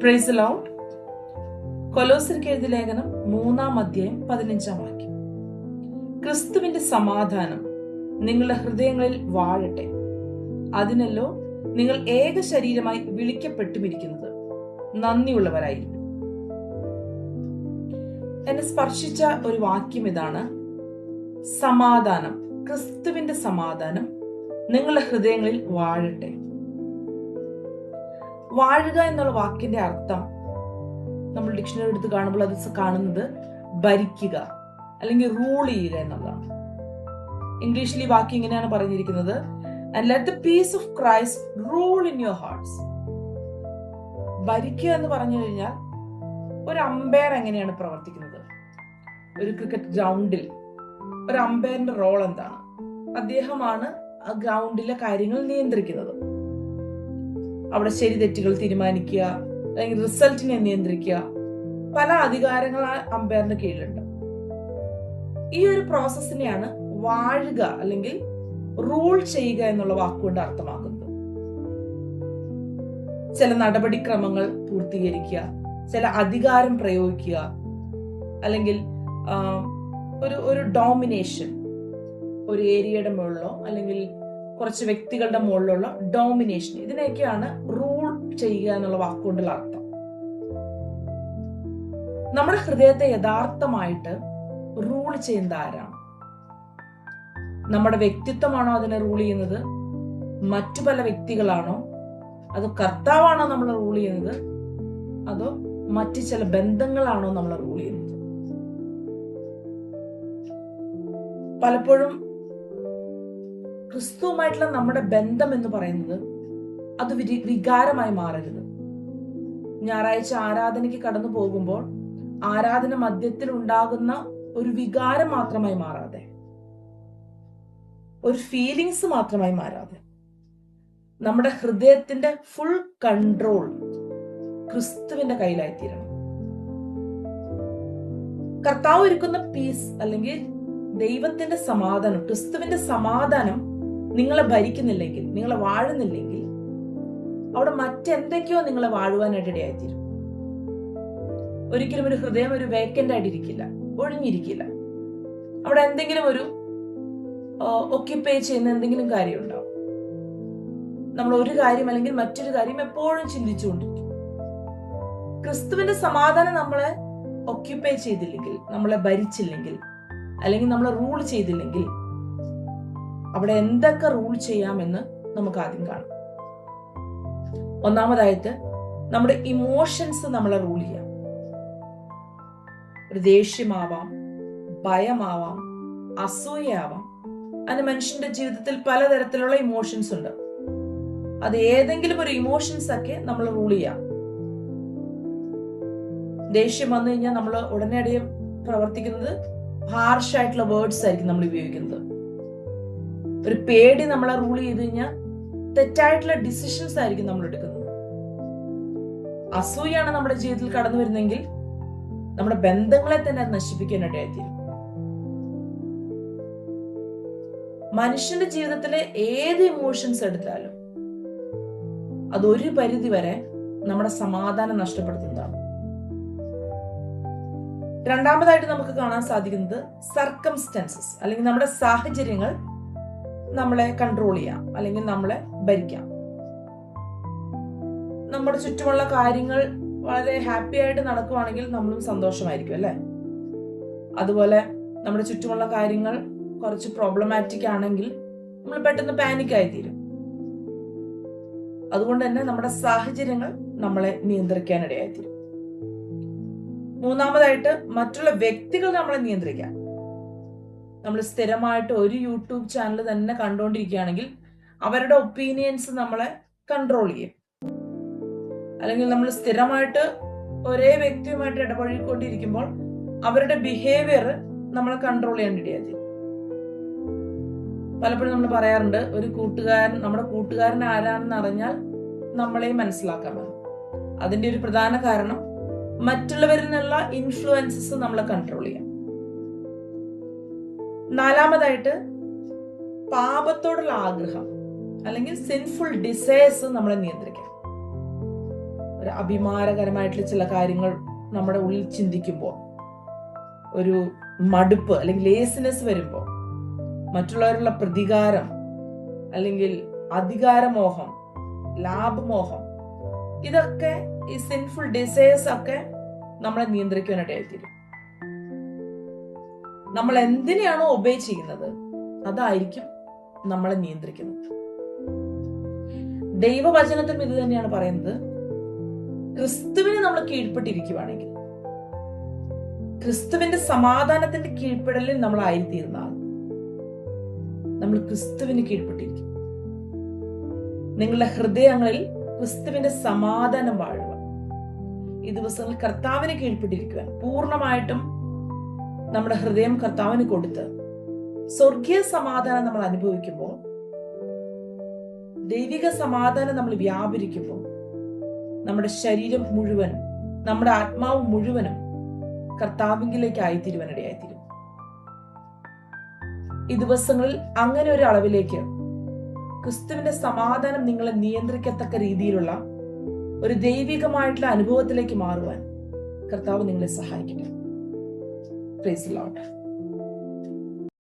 Praise the Lord. കൊലോസ്യർക്ക് എഴുതിയ ലേഖനം 3:15 ക്രിസ്തുവിന്റെ സമാധാനം നിങ്ങളുടെ ഹൃദയങ്ങളിൽ വാഴട്ടെ, അതിനല്ലോ നിങ്ങൾ ഏക ശരീരമായി വിളിക്കപ്പെട്ടുമിരിക്കുന്നത്. നന്ദിയുള്ളവരായിരിക്കും. എന്നെ സ്പർശിച്ച ഒരു വാക്യം ഇതാണ്: സമാധാനം, ക്രിസ്തുവിന്റെ സമാധാനം നിങ്ങളുടെ ഹൃദയങ്ങളിൽ വാഴട്ടെ. വാഴുക എന്നുള്ള വാക്കിന്റെ അർത്ഥം നമ്മൾ ഡിക്ഷണറി എടുത്ത് കാണുമ്പോൾ അത് കാണുന്നത് ഭരിക്കുക അല്ലെങ്കിൽ റൂൾ ചെയ്യുക എന്നുള്ളതാണ്. ഇംഗ്ലീഷിൽ ഈ വാക്യം ഇങ്ങനെയാണ് പറഞ്ഞിരിക്കുന്നത്: and let the peace of Christ rule in your hearts. ഭരിക്കുക എന്ന് പറഞ്ഞു കഴിഞ്ഞാൽ ഒരു അമ്പയർ എങ്ങനെയാണ് പ്രവർത്തിക്കുന്നത്? ഒരു ക്രിക്കറ്റ് ഗ്രൗണ്ടിൽ ഒരു അമ്പയറിന്റെ റോൾ എന്താണ്? അദ്ദേഹമാണ് ആ ഗ്രൗണ്ടിലെ കാര്യങ്ങൾ നിയന്ത്രിക്കുന്നത്. അവിടെ ശരി തെറ്റുകൾ തീരുമാനിക്കുക, അല്ലെങ്കിൽ റിസൾട്ടിനെ നിയന്ത്രിക്കുക, പല അധികാരങ്ങൾ ആ അമ്പയറിന്റെ കീഴിലുണ്ട്. ഈ ഒരു പ്രോസസ്സിനെയാണ് വാഴുക അല്ലെങ്കിൽ റൂൾ ചെയ്യുക എന്നുള്ള വാക്കുകൊണ്ട് അർത്ഥമാക്കുന്നത്. ചില നടപടിക്രമങ്ങൾ പൂർത്തീകരിക്കുക, ചില അധികാരം പ്രയോഗിക്കുക, അല്ലെങ്കിൽ ഒരു ഡോമിനേഷൻ, ഒരു ഏരിയയുടെ മുകളിലോ അല്ലെങ്കിൽ കുറച്ച് വ്യക്തികളുടെ മുകളിലുള്ള ഡോമിനേഷൻ, ഇതിനെയൊക്കെയാണ് റൂൾ ചെയ്യുക എന്നുള്ള വാക്കുകൊണ്ടുള്ള അർത്ഥം. നമ്മുടെ ഹൃദയത്തെ യഥാർത്ഥമായിട്ട് റൂൾ ചെയ്യുന്നത് ആരാണ്? നമ്മുടെ വ്യക്തിത്വമാണോ അതിനെ റൂൾ ചെയ്യുന്നത്? മറ്റു പല വ്യക്തികളാണോ? അതോ കർത്താവാണോ നമ്മൾ റൂൾ ചെയ്യുന്നത്? അതോ മറ്റു ചില ബന്ധങ്ങളാണോ നമ്മൾ റൂൾ ചെയ്യുന്നത്? പലപ്പോഴും ക്രിസ്തുവുമായിട്ടുള്ള നമ്മുടെ ബന്ധം എന്ന് പറയുന്നത് അത് വികാരമായി മാറരുത്. ഞായറാഴ്ച ആരാധനയ്ക്ക് കടന്നു പോകുമ്പോൾ ആരാധന മധ്യത്തിൽ ഉണ്ടാകുന്ന ഒരു വികാരം മാത്രമായി മാറാതെ, ഒരു ഫീലിങ്സ് മാത്രമായി മാറാതെ, നമ്മുടെ ഹൃദയത്തിന്റെ ഫുൾ കൺട്രോൾ ക്രിസ്തുവിന്റെ കയ്യിലായിത്തീരണം. കർത്താവ് ഒരുക്കുന്ന പീസ് അല്ലെങ്കിൽ ദൈവത്തിന്റെ സമാധാനം, ക്രിസ്തുവിന്റെ സമാധാനം നിങ്ങളെ ഭരിക്കുന്നില്ലെങ്കിൽ, നിങ്ങളെ വാഴുന്നില്ലെങ്കിൽ, അവിടെ മറ്റെന്തൊക്കെയോ നിങ്ങളെ വാഴുവാനായിട്ട് ഇടയായിത്തീരും. ഒരിക്കലും ഒരു ഹൃദയം ഒരു വേക്കന്റ് ആയിട്ടിരിക്കില്ല, ഒഴിഞ്ഞിരിക്കില്ല. അവിടെ എന്തെങ്കിലും ഒരു ഒക്യുപ്പൈ ചെയ്യുന്ന എന്തെങ്കിലും കാര്യം ഉണ്ടാവും. നമ്മൾ ഒരു കാര്യം അല്ലെങ്കിൽ മറ്റൊരു കാര്യം എപ്പോഴും ചിന്തിച്ചുകൊണ്ടിരിക്കും. ക്രിസ്തുവിന്റെ സമാധാനം നമ്മളെ ഒക്യുപ്പൈ ചെയ്തില്ലെങ്കിൽ, നമ്മളെ ഭരിച്ചില്ലെങ്കിൽ, അല്ലെങ്കിൽ നമ്മളെ റൂൾ ചെയ്തില്ലെങ്കിൽ, അവിടെ എന്തൊക്കെ റൂൾ ചെയ്യാമെന്ന് നമുക്ക് ആദ്യം കാണാം. ഒന്നാമതായിട്ട് നമ്മുടെ ഇമോഷൻസ് നമ്മളെ റൂൾ ചെയ്യാം. ഒരു ദേഷ്യമാവാം, ഭയമാവാം, അസൂയയാവാം. അങ്ങനെ മനുഷ്യന്റെ ജീവിതത്തിൽ പലതരത്തിലുള്ള ഇമോഷൻസ് ഉണ്ട്. അത് ഏതെങ്കിലും ഒരു ഇമോഷൻസ് ഒക്കെ നമ്മൾ റൂൾ ചെയ്യാം. ദേഷ്യം വന്നു കഴിഞ്ഞാൽ നമ്മൾ ഉടനെ പ്രവർത്തിക്കുന്നത് ഹാർഷ് ആയിട്ടുള്ള വേർഡ്സ് ആയിരിക്കും നമ്മൾ ഉപയോഗിക്കുന്നത്. ഒരു പേടി നമ്മളെ റൂൾ ചെയ്ത് കഴിഞ്ഞാൽ തെറ്റായിട്ടുള്ള ഡിസിഷൻസ് ആയിരിക്കും നമ്മൾ എടുക്കുന്നത്. അസൂയാണ് നമ്മുടെ ജീവിതത്തിൽ കടന്നു വരുന്നെങ്കിൽ നമ്മുടെ ബന്ധങ്ങളെ തന്നെ അത് നശിപ്പിക്കാനിടയായിത്തീരും. മനുഷ്യന്റെ ജീവിതത്തിലെ ഏത് ഇമോഷൻസ് എടുത്താലും അതൊരു പരിധി വരെ നമ്മുടെ സമാധാനം നഷ്ടപ്പെടുത്തുന്നതാണ്. രണ്ടാമതായിട്ട് നമുക്ക് കാണാൻ സാധിക്കുന്നത് സർക്കംസ്റ്റൻസസ് അല്ലെങ്കിൽ നമ്മുടെ സാഹചര്യങ്ങൾ നമ്മളെ കൺട്രോൾ ചെയ്യാം അല്ലെങ്കിൽ നമ്മളെ ഭരിക്കാം. നമ്മുടെ ചുറ്റുമുള്ള കാര്യങ്ങൾ വളരെ ഹാപ്പി ആയിട്ട് നടക്കുവാണെങ്കിൽ നമ്മളും സന്തോഷമായിരിക്കും, അല്ലെ? അതുപോലെ നമ്മുടെ ചുറ്റുമുള്ള കാര്യങ്ങൾ കുറച്ച് പ്രോബ്ലമാറ്റിക് ആണെങ്കിൽ നമ്മൾ പെട്ടെന്ന് പാനിക് ആയിത്തീരും. അതുകൊണ്ട് തന്നെ നമ്മുടെ സാഹചര്യങ്ങൾ നമ്മളെ നിയന്ത്രിക്കാനിടയായിത്തീരും. മൂന്നാമതായിട്ട് മറ്റുള്ള വ്യക്തികൾ നമ്മളെ നിയന്ത്രിക്കാൻ. നമ്മൾ സ്ഥിരമായിട്ട് ഒരു യൂട്യൂബ് ചാനൽ തന്നെ കണ്ടുകൊണ്ടിരിക്കുകയാണെങ്കിൽ അവരുടെ ഒപ്പീനിയൻസ് നമ്മളെ കൺട്രോൾ ചെയ്യും. അല്ലെങ്കിൽ നമ്മൾ സ്ഥിരമായിട്ട് ഒരേ വ്യക്തിയുമായിട്ട് ഇടപഴകിക്കൊണ്ടിരിക്കുമ്പോൾ അവരുടെ ബിഹേവിയർ നമ്മളെ കൺട്രോൾ ചെയ്യാനിടയായി. പലപ്പോഴും നമ്മൾ പറയാറുണ്ട്, ഒരു കൂട്ടുകാരൻ, നമ്മുടെ കൂട്ടുകാരൻ ആരാണെന്ന് അറിഞ്ഞാൽ നമ്മളെ മനസ്സിലാക്കാൻ പറ്റും. അതിന്റെ ഒരു പ്രധാന കാരണം മറ്റുള്ളവരിൽ നിന്നുള്ള ഇൻഫ്ലുവൻസസ് നമ്മളെ കൺട്രോൾ ചെയ്യാം. നാലാമതായിട്ട് പാപത്തോടുള്ള ആഗ്രഹം അല്ലെങ്കിൽ സിൻഫുൾ ഡിസയേഴ്സ് നമ്മളെ നിയന്ത്രിക്കാം. ഒരു അഭിമാനകരമായിട്ടുള്ള ചില കാര്യങ്ങൾ നമ്മുടെ ഉള്ളിൽ ചിന്തിക്കുമ്പോൾ, ഒരു മടുപ്പ് അല്ലെങ്കിൽ ലേസിനെസ് വരുമ്പോൾ, മറ്റുള്ളവരുള്ള പ്രതികാരം അല്ലെങ്കിൽ അധികാരമോഹം, ലാഭമോഹം, ഇതൊക്കെ ഈ സിൻഫുൾ ഡിസയേഴ്സ് ഒക്കെ നമ്മളെ നിയന്ത്രിക്കാനായിട്ടായിത്തീരും. നമ്മൾ എന്തിനെയാണോ ഒബേ ചെയ്യുന്നത് അതായിരിക്കും നമ്മളെ നിയന്ത്രിക്കുന്നത്. ദൈവവചനത്തിലും ഇത് തന്നെയാണ് പറയുന്നത്. ക്രിസ്തുവിന് നമ്മൾ കീഴ്പ്പെട്ടിരിക്കുവാണെങ്കിൽ, ക്രിസ്തുവിന്റെ സമാധാനത്തിന്റെ കീഴ്പ്പെടലിൽ നമ്മൾ ആയിത്തീർന്നാൽ നമ്മൾ ക്രിസ്തുവിന് കീഴ്പ്പെട്ടിരിക്കും. നിങ്ങളുടെ ഹൃദയങ്ങളിൽ ക്രിസ്തുവിന്റെ സമാധാനം വാഴുക. ഈ ദിവസങ്ങളിൽ കർത്താവിന് കീഴ്പ്പെട്ടിരിക്കുവാൻ, പൂർണ്ണമായിട്ടും നമ്മുടെ ഹൃദയം കർത്താവിന് കൊടുത്ത് സ്വർഗീയ സമാധാനം നമ്മൾ അനുഭവിക്കുമ്പോൾ, ദൈവിക സമാധാനം നമ്മൾ വ്യാപരിക്കുമ്പോൾ, നമ്മുടെ ശരീരം മുഴുവൻ, നമ്മുടെ ആത്മാവ് മുഴുവനും കർത്താവിലേക്ക് ആയിത്തീരുവാനിടയായിത്തീരും. ഈ ദിവസങ്ങളിൽ അങ്ങനെ ഒരു അളവിലേക്ക് ക്രിസ്തുവിന്റെ സമാധാനം നിങ്ങളെ നിയന്ത്രിക്കത്തക്ക രീതിയിലുള്ള ഒരു ദൈവികമായിട്ടുള്ള അനുഭവത്തിലേക്ക് മാറുവാൻ കർത്താവ് നിങ്ങളെ സഹായിക്കട്ടെ. Praise the Lord.